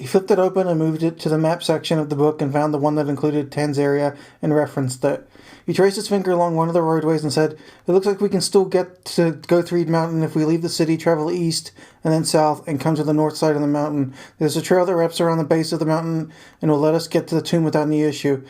flipped it open and moved it to the map section of the book and found the one that included Tanzania and referenced it. He traced his finger along one of the roadways and said, "It looks like we can still get to Gothreed Mountain if we leave the city, travel east and then south, and come to the north side of the mountain. There's a trail that wraps around the base of the mountain and will let us get to the tomb without any issue."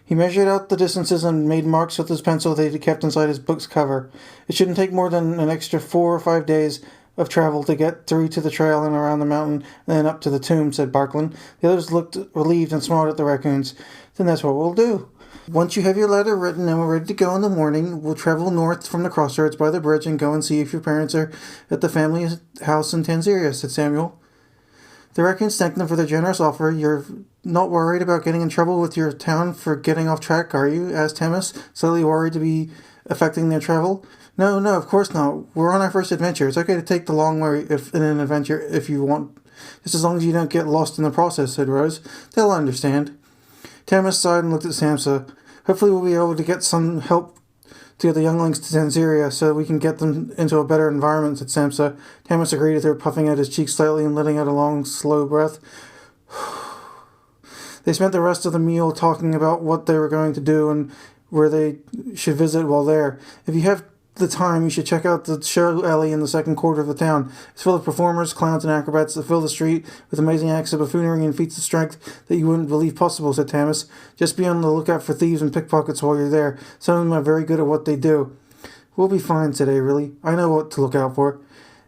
He measured out the distances and made marks with his pencil that he kept inside his book's cover. "It shouldn't take more than an extra 4 or 5 days of travel to get through to the trail and around the mountain and then up to the tomb," said Barklin. The others looked relieved and smiled at the raccoons. "Then that's what we'll do. Once you have your letter written and we're ready to go in the morning, we'll travel north from the crossroads by the bridge and go and see if your parents are at the family house in Tanzania," said Samuel. The raccoons thanked them for their generous offer. "You're not worried about getting in trouble with your town for getting off track, are you?" asked Temis, slightly worried to be affecting their travel. No, of course not. We're on our first adventure. It's okay to take the long way in an adventure if you want, just as long as you don't get lost in the process," said Rose. "They'll understand." Temis sighed and looked at Samsa. "Hopefully we'll be able to get some help to get the younglings to Tanzania so we can get them into a better environment," said Samsa. Temis agreed with her, puffing out his cheeks slightly and letting out a long, slow breath. They spent the rest of the meal talking about what they were going to do and where they should visit while there. "If you have the time, you should check out the show alley in the second quarter of the town. It's full of performers, clowns, and acrobats that fill the street with amazing acts of buffoonery and feats of strength that you wouldn't believe possible," said Tamis. "Just be on the lookout for thieves and pickpockets while you're there. Some of them are very good at what they do." "We'll be fine," said Averly. "I know what to look out for."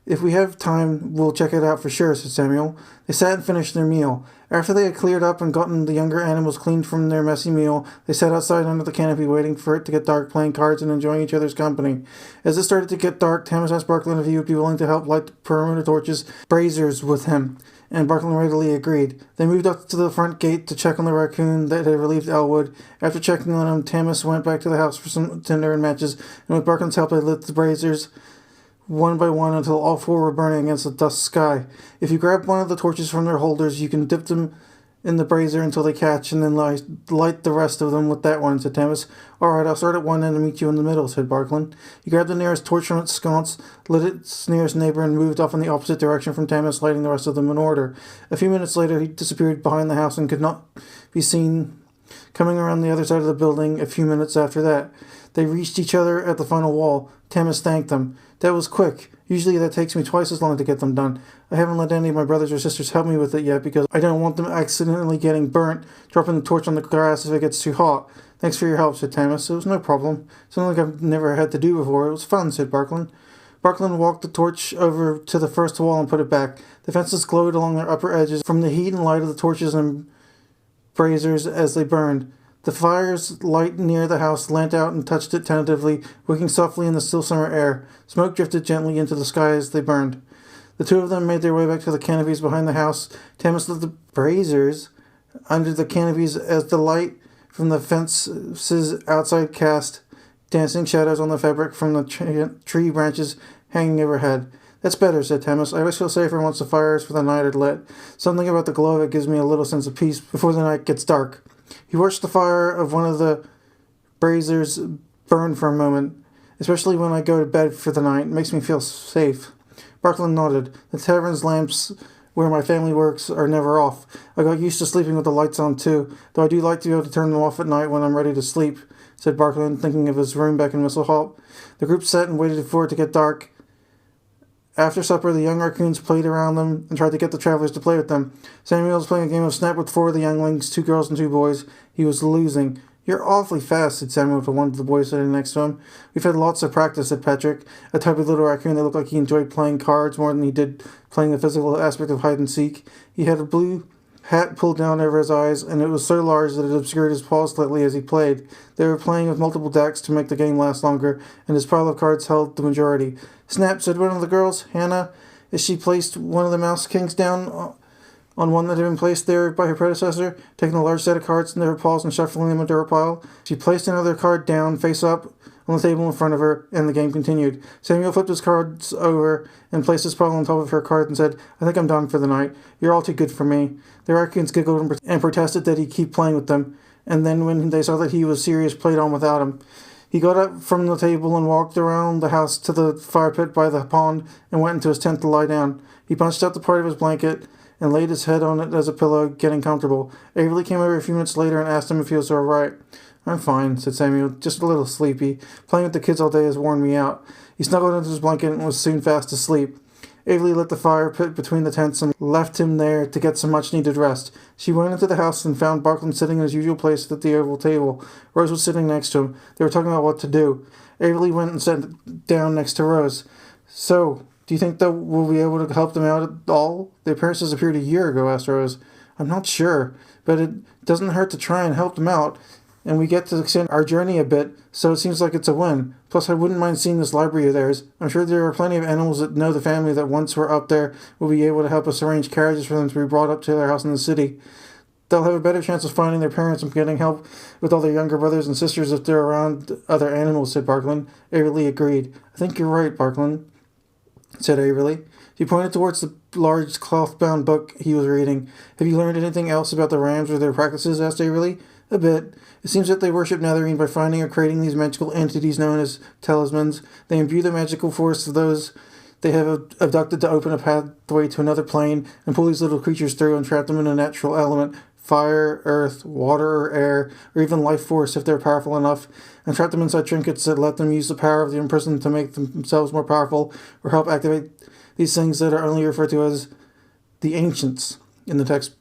"If we have time, we'll check it out for sure," said Samuel. They sat and finished their meal. After they had cleared up and gotten the younger animals cleaned from their messy meal, they sat outside under the canopy waiting for it to get dark, playing cards and enjoying each other's company. As it started to get dark, Tamis asked Barklin if he would be willing to help light the perimeter torches, braziers with him, and Barklin readily agreed. They moved up to the front gate to check on the raccoon that had relieved Elwood. After checking on him, Tamis went back to the house for some tinder and matches, and with Barklin's help they lit the braziers one by one until all 4 were burning against the dusk sky. "If you grab one of the torches from their holders, you can dip them in the brazier until they catch, and then light the rest of them with that one," said Tamis. "All right, I'll start at one end and meet you in the middle," said Barklin. He grabbed the nearest torch from its sconce, lit its nearest neighbor, and moved off in the opposite direction from Tamis, lighting the rest of them in order. A few minutes later, he disappeared behind the house and could not be seen coming around the other side of the building. A few minutes after that, they reached each other at the final wall. Tamis thanked them. "That was quick. Usually that takes me twice as long to get them done. I haven't let any of my brothers or sisters help me with it yet because I don't want them accidentally getting burnt, dropping the torch on the grass if it gets too hot." "Thanks for your help," said Tamis. "It was no problem. Something like I've never had to do before. It was fun," said Barklin. Barklin walked the torch over to the first wall and put it back. The fences glowed along their upper edges from the heat and light of the torches and braziers as they burned. The fire's light near the house leant out and touched it tentatively, winking softly in the still summer air. Smoke drifted gently into the sky as they burned. The two of them made their way back to the canopies behind the house. Tamis lit the braziers under the canopies as the light from the fences outside cast dancing shadows on the fabric from the tree branches hanging overhead. "That's better," said Tamis. "I always feel safer once the fires for the night are lit. Something about the glow of it gives me a little sense of peace before the night gets dark." He watched the fire of one of the braziers burn for a moment. "Especially when I go to bed for the night. It makes me feel safe." Barklin nodded. "The tavern's lamps where my family works are never off. I got used to sleeping with the lights on too, though I do like to be able to turn them off at night when I'm ready to sleep," said Barklin, thinking of his room back in Whistleholt. The group sat and waited for it to get dark. After supper, the young raccoons played around them and tried to get the travelers to play with them. Samuel was playing a game of Snap with 4 of the younglings, 2 girls and 2 boys. He was losing. "You're awfully fast," said Samuel to one of the boys sitting next to him. "We've had lots of practice," said Patrick, a tubby little raccoon that looked like he enjoyed playing cards more than he did playing the physical aspect of hide-and-seek. He had a blue hat pulled down over his eyes, and it was so large that it obscured his paws slightly as he played. They were playing with multiple decks to make the game last longer, and his pile of cards held the majority. "Snap," said one of the girls, Hannah, as she placed one of the mouse kings down on one that had been placed there by her predecessor, taking a large set of cards into her paws and shuffling them into her pile. She placed another card down, face up, on the table in front of her, and the game continued. Samuel flipped his cards over and placed his pile on top of her card and said, "I think I'm done for the night. You're all too good for me." The raccoons giggled and protested that he'd keep playing with them, and then when they saw that he was serious, played on without him. He got up from the table and walked around the house to the fire pit by the pond and went into his tent to lie down. He punched out the part of his blanket and laid his head on it as a pillow, getting comfortable. Avery came over a few minutes later and asked him if he was all right. "I'm fine," said Samuel, "just a little sleepy. Playing with the kids all day has worn me out." He snuggled into his blanket and was soon fast asleep. Avery lit the fire pit between the tents and left him there to get some much-needed rest. She went into the house and found Barkland sitting in his usual place at the oval table. Rose was sitting next to him. They were talking about what to do. Avery went and sat down next to Rose. "So, do you think that we'll be able to help them out at all? Their parents disappeared a year ago," asked Rose. "I'm not sure, but it doesn't hurt to try and help them out. And we get to extend our journey a bit, so it seems like it's a win. Plus, I wouldn't mind seeing this library of theirs. I'm sure there are plenty of animals that know the family that once were up there will be able to help us arrange carriages for them to be brought up to their house in the city. They'll have a better chance of finding their parents and getting help with all their younger brothers and sisters if they're around other animals," said Barkland. Avery agreed. "I think you're right, Barkland," said Avery. He pointed towards the large cloth-bound book he was reading. "Have you learned anything else about the rams or their practices?" asked Avery. "A bit. It seems that they worship Netherine by finding or creating these magical entities known as talismans. They imbue the magical force of those they have abducted to open a pathway to another plane and pull these little creatures through and trap them in a natural element, fire, earth, water, or air, or even life force if they're powerful enough, and trap them inside trinkets that let them use the power of the imprisoned to make themselves more powerful or help activate these things that are only referred to as the ancients in the text.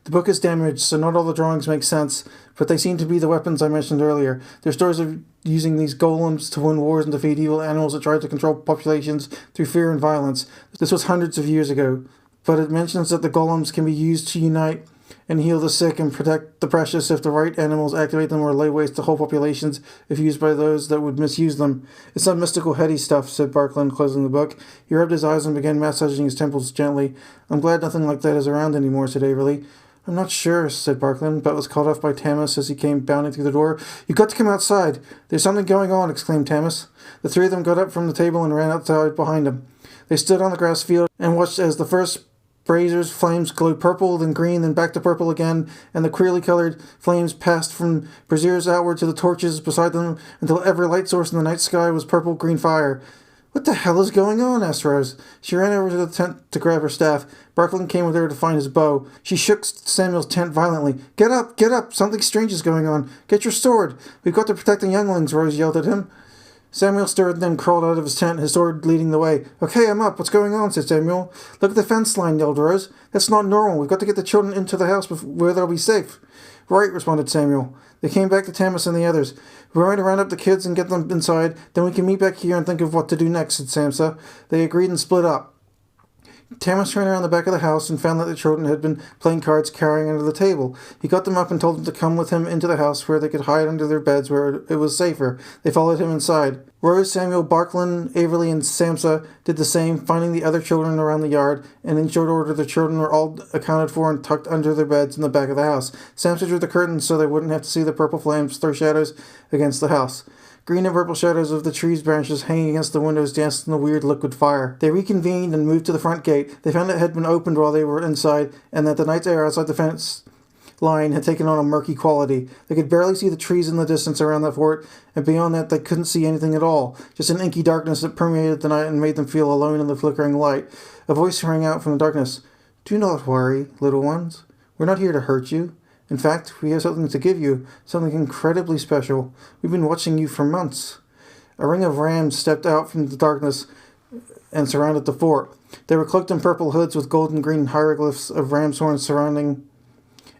The book is damaged, so not all the drawings make sense, but they seem to be the weapons I mentioned earlier. There are stories of using these golems to win wars and defeat evil animals that tried to control populations through fear and violence. This was hundreds of years ago, but it mentions that the golems can be used to unite and heal the sick and protect the precious if the right animals activate them or lay waste to whole populations if used by those that would misuse them. "It's some mystical heady stuff," said Barkland, closing the book. He rubbed his eyes and began massaging his temples gently. "I'm glad nothing like that is around anymore," said Avery. "I'm not sure," said Barkland, but was called off by Tamas as he came bounding through the door. "You've got to come outside. There's something going on," exclaimed Tamas. The three of them got up from the table and ran outside behind him. They stood on the grass field and watched as the first braziers' flames glowed purple, then green, then back to purple again, and the queerly colored flames passed from braziers outward to the torches beside them until every light source in the night sky was purple-green fire. "What the hell is going on?" asked Rose. She ran over to the tent to grab her staff. Barkland came with her to find his bow. She shook Samuel's tent violently. Get up! Get up! Something strange is going on. Get your sword! We've got to protect the younglings," Rose yelled at him. Samuel stirred and then crawled out of his tent, his sword leading the way. "Okay, I'm up. What's going on?" said Samuel. "Look at the fence line," yelled Rose. "That's not normal. We've got to get the children into the house where they'll be safe." "Right," responded Samuel. They came back to Tamas and the others. "We're going to round up the kids and get them inside, then we can meet back here and think of what to do next," said Samsa. They agreed and split up. Tamas ran around the back of the house and found that the children had been playing cards carrying under the table. He got them up and told them to come with him into the house where they could hide under their beds where it was safer. They followed him inside. Rose, Samuel, Barkland, Avery, and Samsa did the same, finding the other children around the yard, and in short order the children were all accounted for and tucked under their beds in the back of the house. Samsa drew the curtains so they wouldn't have to see the purple flames throw shadows against the house. Green and purple shadows of the trees' branches hanging against the windows danced in the weird liquid fire. They reconvened and moved to the front gate. They found it had been opened while they were inside, and that the night air outside the fence line had taken on a murky quality. They could barely see the trees in the distance around the fort, and beyond that they couldn't see anything at all. Just an inky darkness that permeated the night and made them feel alone in the flickering light. A voice rang out from the darkness. "Do not worry, little ones. We're not here to hurt you. In fact, we have something to give you, something incredibly special. We've been watching you for months." A ring of rams stepped out from the darkness and surrounded the fort. They were cloaked in purple hoods with golden green hieroglyphs of ram's horns surrounding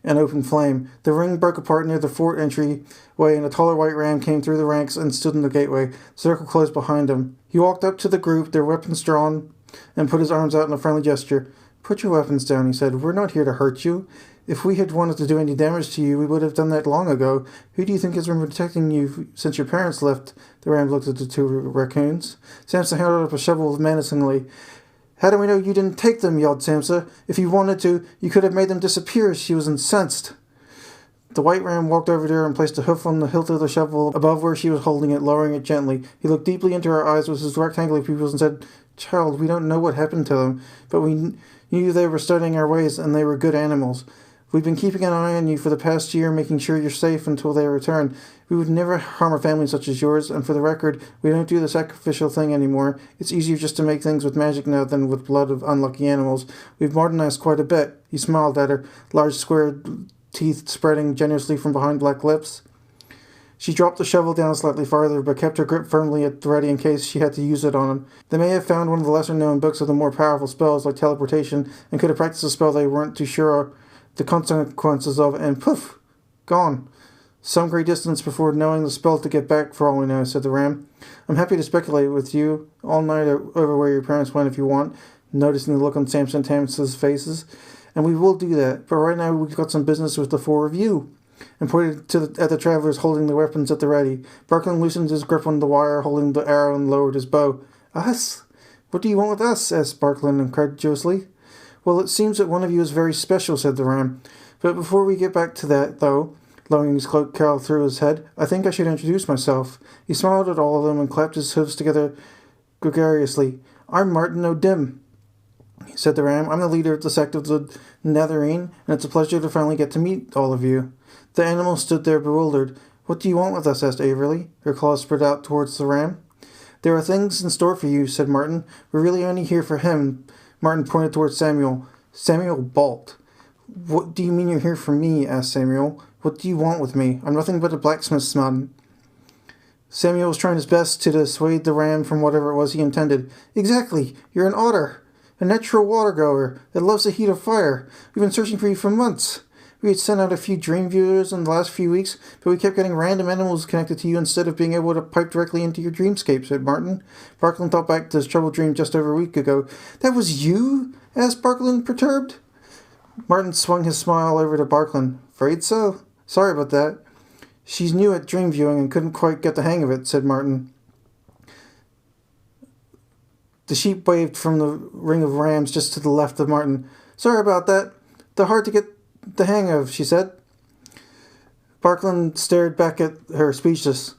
an open flame. The ring broke apart near the fort entryway, and a taller white ram came through the ranks and stood in the gateway. The circle closed behind him. He walked up to the group, their weapons drawn, and put his arms out in a friendly gesture. "Put your weapons down," he said. "We're not here to hurt you. If we had wanted to do any damage to you, we would have done that long ago. Who do you think has been protecting you since your parents left?" The ram looked at the two raccoons. Samsa held up a shovel menacingly. "How do we know you didn't take them?" yelled Samsa. "If you wanted to, you could have made them disappear." She was incensed. The white ram walked over to her and placed a hoof on the hilt of the shovel above where she was holding it, lowering it gently. He looked deeply into her eyes with his rectangular pupils and said, "Child, we don't know what happened to them, but we knew they were studying our ways and they were good animals. We've been keeping an eye on you for the past year, making sure you're safe until they return. We would never harm a family such as yours, and for the record, we don't do the sacrificial thing anymore. It's easier just to make things with magic now than with blood of unlucky animals. We've modernized quite a bit." He smiled at her, large square teeth spreading generously from behind black lips. She dropped the shovel down slightly farther, but kept her grip firmly at the ready in case she had to use it on him. They may have found one of the lesser-known books of the more powerful spells, like teleportation, and could have practiced a spell they weren't too sure the consequences of, and poof, gone. Some great distance before knowing the spell to get back, for all we know, said the ram. "I'm happy to speculate with you all night over where your parents went if you want," noticing the look on Samson and Tamsin's faces. "And we will do that, but right now we've got some business with the four of you," and pointed at the travelers holding their weapons at the ready. Barklin loosened his grip on the wire, holding the arrow, and lowered his bow. "Us? What do you want with us?" asked Barklin incredulously. "Well, it seems that one of you is very special," said the ram. "But before we get back to that, though," lowering his cloak cowl through his head, "I think I should introduce myself." He smiled at all of them and clapped his hooves together gregariously. "I'm Martin O'Dim," said the ram. "I'm the leader of the sect of the Netherine, and it's a pleasure to finally get to meet all of you." The animal stood there bewildered. "What do you want with us?" asked Averly, her claws spread out towards the ram. "There are things in store for you," said Martin. "We're really only here for him." Martin pointed towards Samuel. Samuel balked. "What do you mean you're here for me?" asked Samuel. "What do you want with me? I'm nothing but a blacksmith's son." Samuel was trying his best to dissuade the ram from whatever it was he intended. "Exactly. You're an otter. A natural water-goer that loves the heat of fire. We've been searching for you for months. We had sent out a few dream viewers in the last few weeks, but we kept getting random animals connected to you instead of being able to pipe directly into your dreamscape," said Martin. Barklin thought back to his troubled dream just over a week ago. "That was you?" asked Barklin, perturbed. Martin swung his smile over to Barklin. "Afraid so. Sorry about that." "She's new at dream viewing and couldn't quite get the hang of it," said Martin. The sheep waved from the ring of rams just to the left of Martin. "Sorry about that. They're hard to get the hang of," she said. Barklin stared back at her, speechless.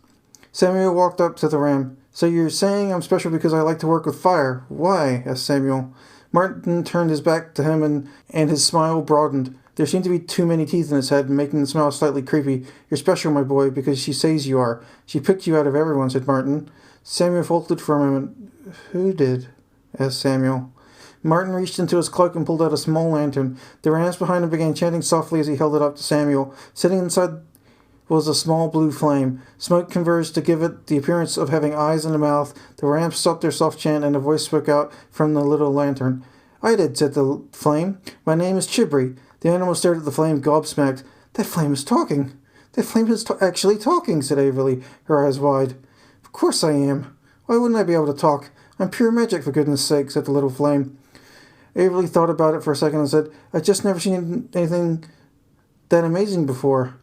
Samuel walked up to the ram. "So you're saying I'm special because I like to work with fire? Why?" asked Samuel. Martin turned his back to him and his smile broadened. There seemed to be too many teeth in his head, making the smile slightly creepy. "You're special, my boy, because she says you are. She picked you out of everyone," said Martin. Samuel faltered for a moment. "Who did?" asked Samuel. Martin reached into his cloak and pulled out a small lantern. The rams behind him began chanting softly as he held it up to Samuel. Sitting inside was a small blue flame. Smoke converged to give it the appearance of having eyes and a mouth. The rams stopped their soft chant, and a voice spoke out from the little lantern. "I did," said the flame. "My name is Chibri." The animal stared at the flame, gobsmacked. "That flame is talking. That flame is actually talking," said Averly, her eyes wide. "Of course I am. Why wouldn't I be able to talk? I'm pure magic, for goodness sake," said the little flame. Averly thought about it for a second and said, "I've just never seen anything that amazing before."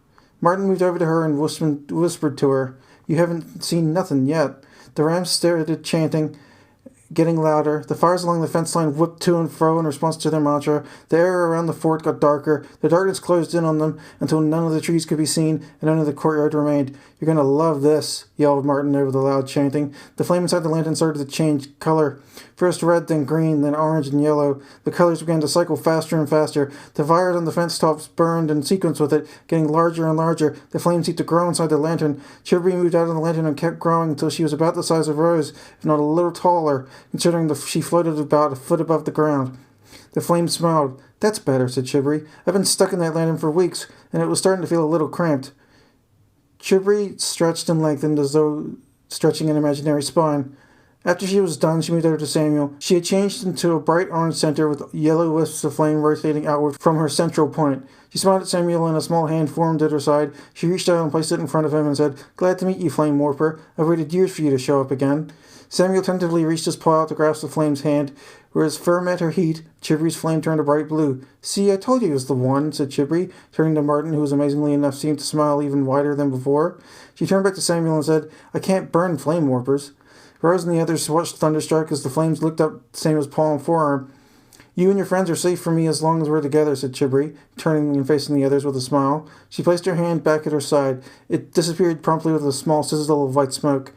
Martin moved over to her and whispered to her, "You haven't seen nothing yet." The rams started chanting, getting louder. The fires along the fence line whipped to and fro in response to their mantra. The air around the fort got darker. The darkness closed in on them until none of the trees could be seen and only the courtyard remained. "You're going to love this," yelled Martin over the loud chanting. The flame inside the lantern started to change color. First red, then green, then orange and yellow. The colors began to cycle faster and faster. The fires on the fence tops burned in sequence with it, getting larger and larger. The flame seemed to grow inside the lantern. Chibri moved out of the lantern and kept growing until she was about the size of Rose, if not a little taller, considering she floated about a foot above the ground. The flame smiled. "That's better," said Chibri. "I've been stuck in that lantern for weeks, and it was starting to feel a little cramped." Chibri stretched and lengthened as though stretching an imaginary spine. After she was done, she moved over to Samuel. She had changed into a bright orange center with yellow wisps of flame rotating outward from her central point. She smiled at Samuel, and a small hand formed at her side. She reached out and placed it in front of him and said, "Glad to meet you, Flame Warper. I've waited years for you to show up again." Samuel tentatively reached his paw out to grasp the flame's hand. Where his fur met her heat, Chibri's flame turned a bright blue. "See, I told you it was the one," said Chibri, turning to Martin, who was amazingly enough seemed to smile even wider than before. She turned back to Samuel and said, "I can't burn flame warpers." Rose and the others watched thunderstruck as the flames licked up Samuel's paw and forearm. "You and your friends are safe from me as long as we're together," said Chibri, turning and facing the others with a smile. She placed her hand back at her side. It disappeared promptly with a small sizzle of white smoke.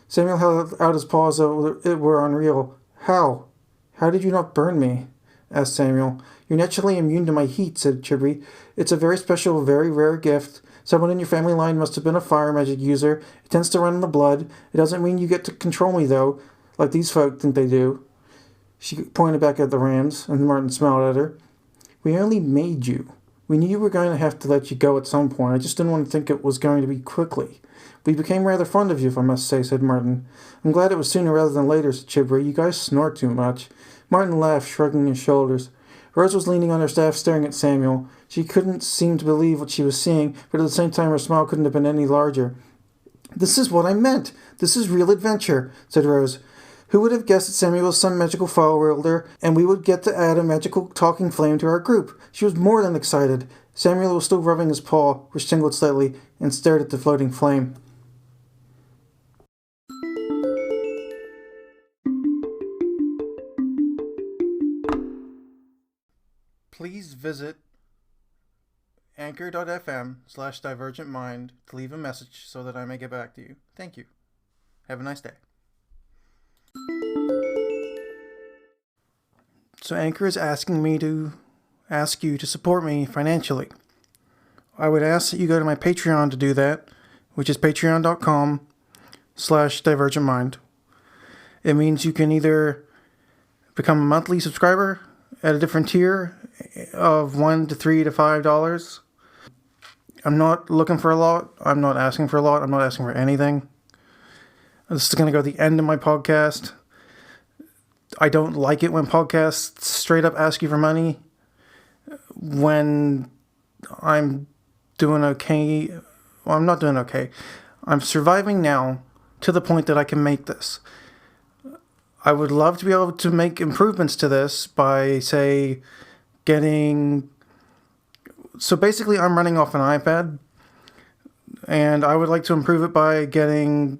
Samuel held out his paw as though it were unreal. "How? How did you not burn me?" asked Samuel. You're naturally immune to my heat, said Chibri. It's a very special, very rare gift. Someone in your family line must have been a fire magic user. It tends to run in the blood. It doesn't mean you get to control me, though, like these folk think they do. She pointed back at the rams, and Martin smiled at her. We only made you. We knew you were going to have to let you go at some point. I just didn't want to think it was going to be quickly. We became rather fond of you, if I must say, said Martin. I'm glad it was sooner rather than later, said Chibri. You guys snore too much. Martin laughed, shrugging his shoulders. Rose was leaning on her staff, staring at Samuel. She couldn't seem to believe what she was seeing, but at the same time her smile couldn't have been any larger. This is what I meant. This is real adventure, said Rose. Who would have guessed that Samuel was some magical file wielder, and we would get to add a magical talking flame to our group? She was more than excited. Samuel was still rubbing his paw, which tingled slightly, and stared at the floating flame. Please visit anchor.fm/divergentmind to leave a message so that I may get back to you. Thank you. Have a nice day. So Anchor is asking me to ask you to support me financially. I would ask that you go to my Patreon to do that, which is patreon.com/divergentmind. It means you can either become a monthly subscriber at a different tier of $1 to $3 to $5. I'm not looking for a lot. I'm not asking for a lot. I'm not asking for anything. This is going to go to the end of my podcast. I don't like it when podcasts straight up ask you for money when I'm doing okay. Well, I'm not doing okay. I'm surviving now to the point that I can make this. I would love to be able to make improvements to this by, say, getting... So basically, I'm running off an iPad, and I would like to improve it by getting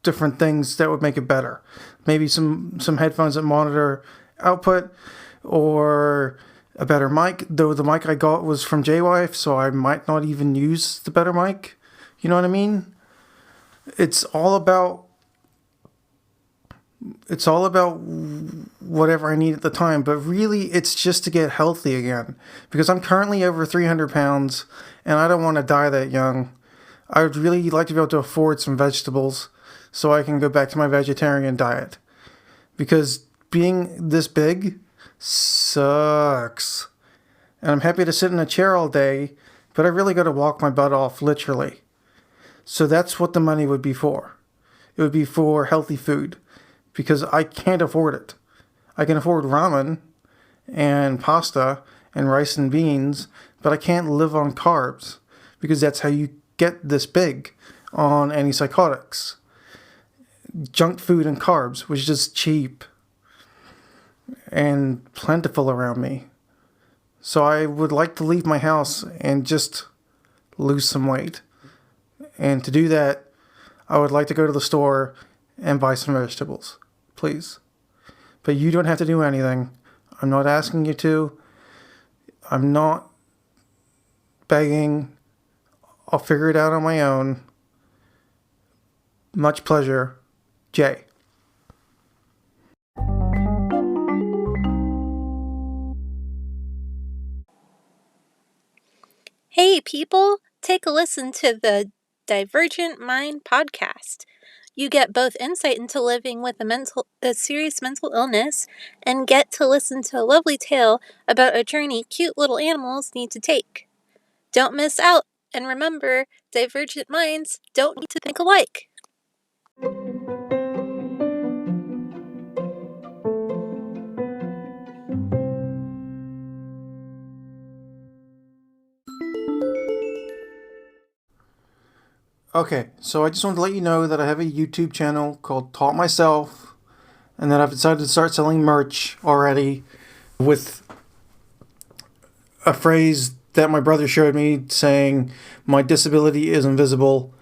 different things that would make it better. Maybe some headphones that monitor output, or a better mic, though the mic I got was from JWife, so I might not even use the better mic. You know what I mean? It's all about whatever I need at the time, but really it's just to get healthy again, because I'm currently over 300 pounds and I don't want to die that young. I would really like to be able to afford some vegetables so I can go back to my vegetarian diet, because being this big sucks. And I'm happy to sit in a chair all day, but I really got to walk my butt off, literally. So that's what the money would be for. It would be for healthy food, because I can't afford it. I can afford ramen and pasta and rice and beans, but I can't live on carbs, because that's how you get this big on antipsychotics. Junk food and carbs, which is just cheap and plentiful around me. So I would like to leave my house and just lose some weight. And to do that, I would like to go to the store and buy some vegetables, please. But you don't have to do anything. I'm not asking you to. I'm not begging. I'll figure it out on my own. Much pleasure, Jay. Hey people, take a listen to the Divergent Mind podcast. You get both insight into living with a serious mental illness, and get to listen to a lovely tale about a journey cute little animals need to take. Don't miss out, and remember, divergent minds don't need to think alike. Okay, so I just wanted to let you know that I have a YouTube channel called Taught Myself, and that I've decided to start selling merch already with a phrase that my brother showed me saying, "My disability is invisible,"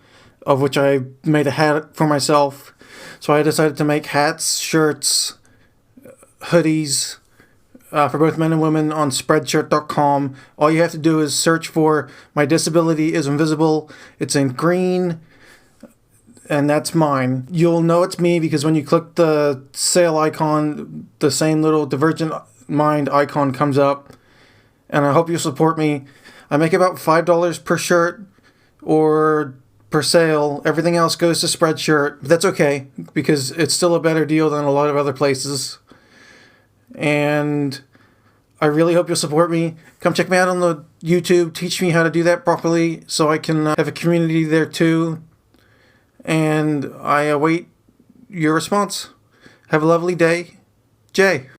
of which I made a hat for myself. So I decided to make hats, shirts, hoodies, for both men and women on Spreadshirt.com. All you have to do is search for "My disability is invisible." It's in green, and that's mine. You'll know it's me because when you click the sale icon, the same little Divergent mind icon comes up. And I hope you'll support me. I make about $5 per shirt or per sale. Everything else goes to Spreadshirt. But that's okay, because it's still a better deal than a lot of other places. And I really hope you'll support me. Come check me out on the YouTube. Teach me how to do that properly so I can have a community there too. And I await your response. Have a lovely day. Jay.